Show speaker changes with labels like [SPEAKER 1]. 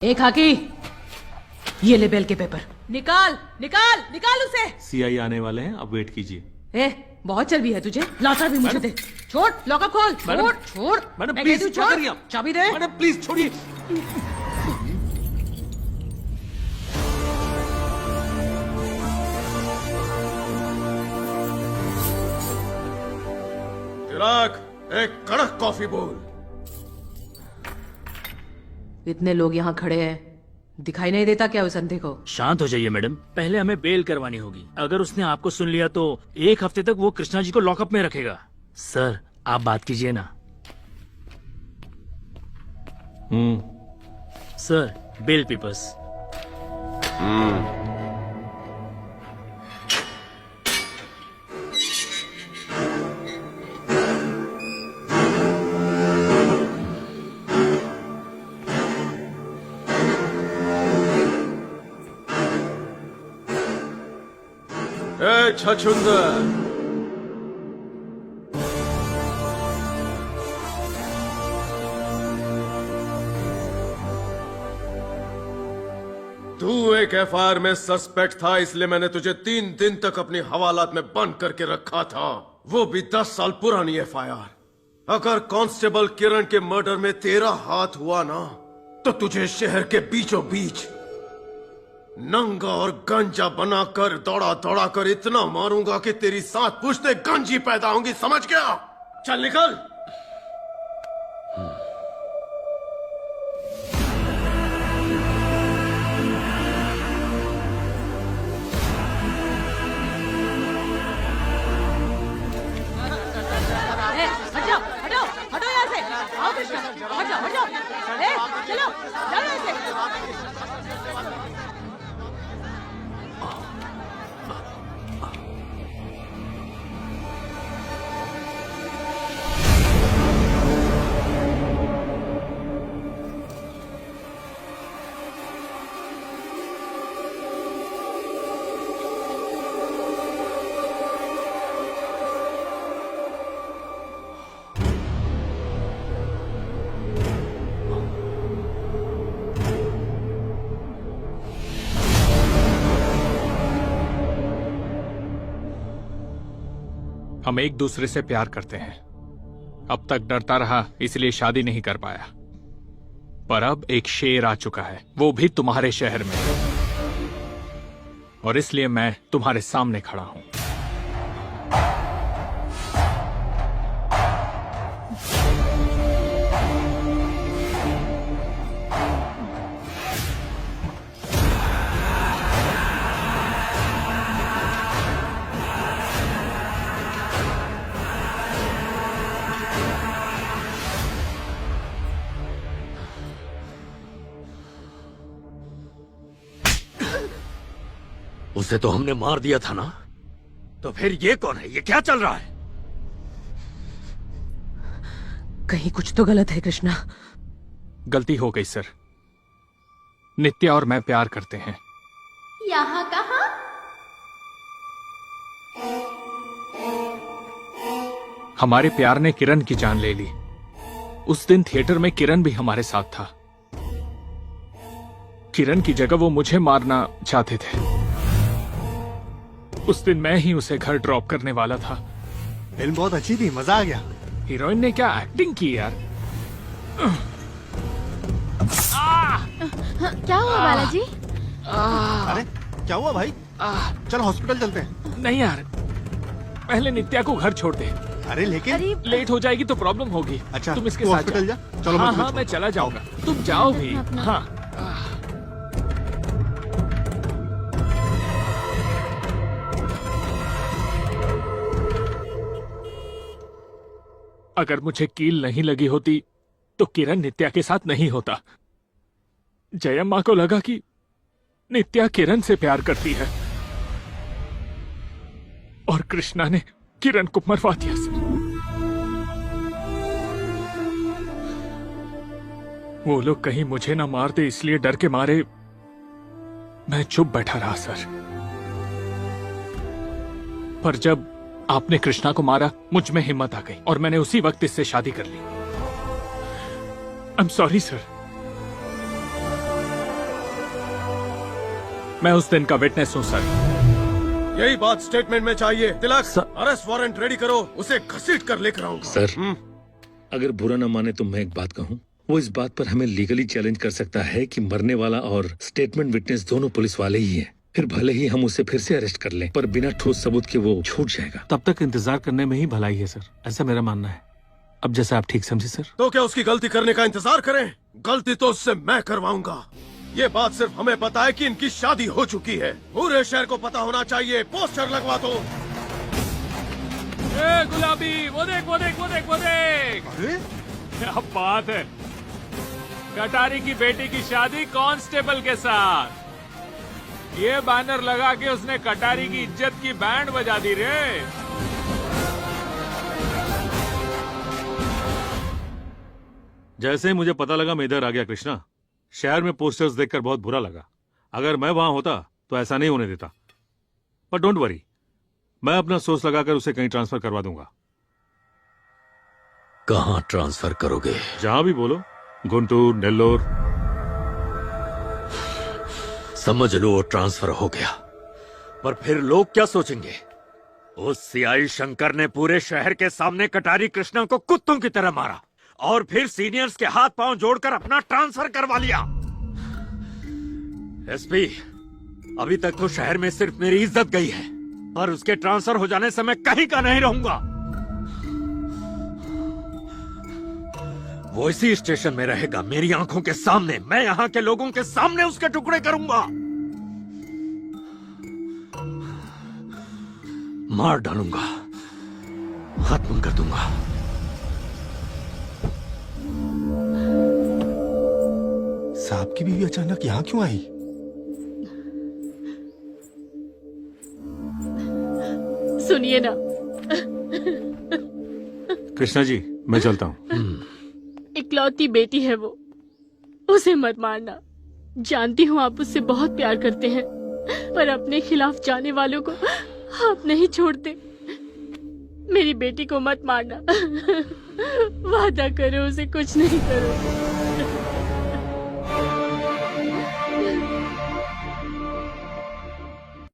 [SPEAKER 1] ए खाकी, ये ले बेल के पेपर निकाल निकाल निकाल उसे।
[SPEAKER 2] सीआई आने वाले हैं, अब वेट कीजिए।
[SPEAKER 1] बहुत चर्बी है तुझे, लॉकर भी मुझे दे। छोड़ लॉकर खोल। छोड़ छोड़
[SPEAKER 2] मैडम
[SPEAKER 1] मैं
[SPEAKER 2] प्लीज,
[SPEAKER 1] कहती हूँ,
[SPEAKER 2] क्या
[SPEAKER 1] छोड़।
[SPEAKER 2] कर रही हैं आप?
[SPEAKER 1] चाबी दे।
[SPEAKER 2] मैडम प्लीज छोड़िए।
[SPEAKER 3] चिराग, एक कड़क कॉफी बोल।
[SPEAKER 1] इतने लोग यहाँ खड़े हैं, दिखाई नहीं देता क्या उस अंधे को?
[SPEAKER 4] शांत हो जाइए मैडम, पहले हमें बेल करवानी होगी। अगर उसने आपको सुन लिया तो 1 हफ्ते तक वो कृष्णा जी को लॉकअप में रखेगा। सर आप बात कीजिए ना। Sir bail papers.
[SPEAKER 3] ए छछुंदर, तू एक एफआईआर में सस्पेक्ट था, इसलिए मैंने तुझे 3 दिन तक अपनी हवालात में बंद करके रखा था, वो भी 10 साल पुरानी एफआईआर। अगर कांस्टेबल किरण के मर्डर में तेरा हाथ हुआ ना, तो तुझे शहर के बीचों बीच नंगा और गंजा बनाकर दौड़ा दौड़ा कर इतना मारूंगा कि तेरी 7 पुश्तें गंजी पैदा होंगी, समझ गया? चल निकल।
[SPEAKER 1] हट जाओ हटो हटो यहाँ से। आओ कृष्णा, हट जाओ हट जाओ। चलो जाओ यहाँ से।
[SPEAKER 5] हम एक दूसरे से प्यार करते हैं। अब तक डरता रहा, इसलिए शादी नहीं कर पाया। पर अब एक शेर आ चुका है, वो भी तुम्हारे शहर में, और इसलिए मैं तुम्हारे सामने खड़ा हूं।
[SPEAKER 4] उसे तो हमने मार दिया था ना, तो फिर ये कौन है? ये क्या चल रहा है?
[SPEAKER 1] कहीं कुछ तो गलत है कृष्णा।
[SPEAKER 5] गलती हो गई सर। नित्या और मैं प्यार करते हैं।
[SPEAKER 6] यहाँ कहाँ?
[SPEAKER 5] हमारे प्यार ने किरण की जान ले ली। उस दिन थिएटर में किरण भी हमारे साथ था। किरण की जगह वो मुझे मारना चाहते थे। उस दिन मैं ही उसे घर ड्रॉप करने वाला था।
[SPEAKER 7] फिल्म बहुत अच्छी थी, मजा आ गया।
[SPEAKER 5] हीरोइन ने क्या एक्टिंग की यार।
[SPEAKER 6] क्या हुआ बालाजी?
[SPEAKER 7] अरे क्या हुआ भाई? चल हॉस्पिटल चलते हैं।
[SPEAKER 5] नहीं यार, पहले नित्या को घर छोड़ दे।
[SPEAKER 7] अरे लेकिन
[SPEAKER 6] अरे
[SPEAKER 5] लेट हो जाएगी तो प्रॉब्लम होगी।
[SPEAKER 7] अच्छा,
[SPEAKER 5] तुम इसके
[SPEAKER 7] तू
[SPEAKER 5] साथ
[SPEAKER 7] हॉस्पिटल
[SPEAKER 5] जाओ।
[SPEAKER 7] जा। चलो
[SPEAKER 5] हाँ
[SPEAKER 7] मैं
[SPEAKER 5] हाँ मैं चला जाऊंगा, तुम जाओ भी। हाँ अगर मुझे कील नहीं लगी होती तो किरण नित्या के साथ नहीं होता। जयम्मा को लगा कि नित्या किरण से प्यार करती है, और कृष्णा ने किरण को मरवा दिया सर। वो लोग कहीं मुझे ना मार दे, इसलिए डर के मारे मैं चुप बैठा रहा सर। पर जब आपने कृष्णा को मारा, मुझ में हिम्मत आ गई और मैंने उसी वक्त इससे शादी कर ली। I am sorry sir. मैं उस दिन का विटनेस हूँ सर।
[SPEAKER 3] यही बात स्टेटमेंट में चाहिए। तिलक,
[SPEAKER 2] सर-
[SPEAKER 3] अरेस्ट वारंट रेडी करो, उसे घसीट कर लेकर आऊंगा।
[SPEAKER 8] सर, अगर बुरा न माने तो मैं एक बात कहूं। वो इस बात पर हमें लीगली चैलेंज कर सकता है कि मरने वाला और स्टेटमेंट विटनेस दोनों पुलिस वाले ही हैं। फिर भले ही हम उसे फिर से अरेस्ट कर लें, पर बिना ठोस सबूत के वो छूट जाएगा।
[SPEAKER 2] तब तक इंतजार करने में ही भलाई है सर, ऐसा मेरा मानना है। अब जैसा आप ठीक समझे सर।
[SPEAKER 3] तो क्या उसकी गलती करने का इंतजार करें? गलती तो उससे मैं करवाऊंगा। ये बात सिर्फ हमें पता है कि इनकी शादी हो चुकी है, पूरे शहर को पता होना चाहिए। पोस्टर लगवा दो।
[SPEAKER 5] ए गुलाबी, वो देख वो देख वो देख वो देख।
[SPEAKER 7] अरे
[SPEAKER 5] क्या बात है, कटारी की बेटी की शादी कांस्टेबल के साथ। ये बैनर लगा के उसने कटारी की इज्जत की बैंड बजा दी रे।
[SPEAKER 2] जैसे ही मुझे पता लगा मैं इधर आ गया कृष्णा। शहर में पोस्टर्स देखकर बहुत बुरा लगा। अगर मैं वहां होता तो ऐसा नहीं होने देता। पर डोंट वरी, मैं अपना सोर्स लगाकर उसे कहीं ट्रांसफर करवा दूंगा।
[SPEAKER 8] कहाँ ट्रांसफर करोगे?
[SPEAKER 2] जहां भी बोलो, गुंटूर, नेल्लोर।
[SPEAKER 8] समझ लो वो ट्रांसफर हो गया, पर फिर लोग क्या सोचेंगे? उस सीआई शंकर ने पूरे शहर के सामने कटारी कृष्णा को कुत्तों की तरह मारा और फिर सीनियर्स के हाथ पांव जोड़कर अपना ट्रांसफर करवा लिया। एसपी, अभी तक तो शहर में सिर्फ मेरी इज्जत गई है, पर उसके ट्रांसफर हो जाने से मैं कहीं का नहीं रहूंगा। वो इसी स्टेशन में रहेगा, मेरी आंखों के सामने। मैं यहाँ के लोगों के सामने उसके टुकड़े करूंगा, मार डालूंगा, खत्म कर दूंगा।
[SPEAKER 7] साहब की बीवी अचानक यहाँ क्यों आई?
[SPEAKER 1] सुनिए ना,
[SPEAKER 2] कृष्णा जी, मैं चलता हूँ।
[SPEAKER 1] इकलौती बेटी है वो, उसे मत मारना। जानती हूँ आप उससे बहुत प्यार करते हैं, पर अपने खिलाफ जाने वालों को आप नहीं छोड़ते। मेरी बेटी को मत मारना। वादा करो, उसे कुछ नहीं करो।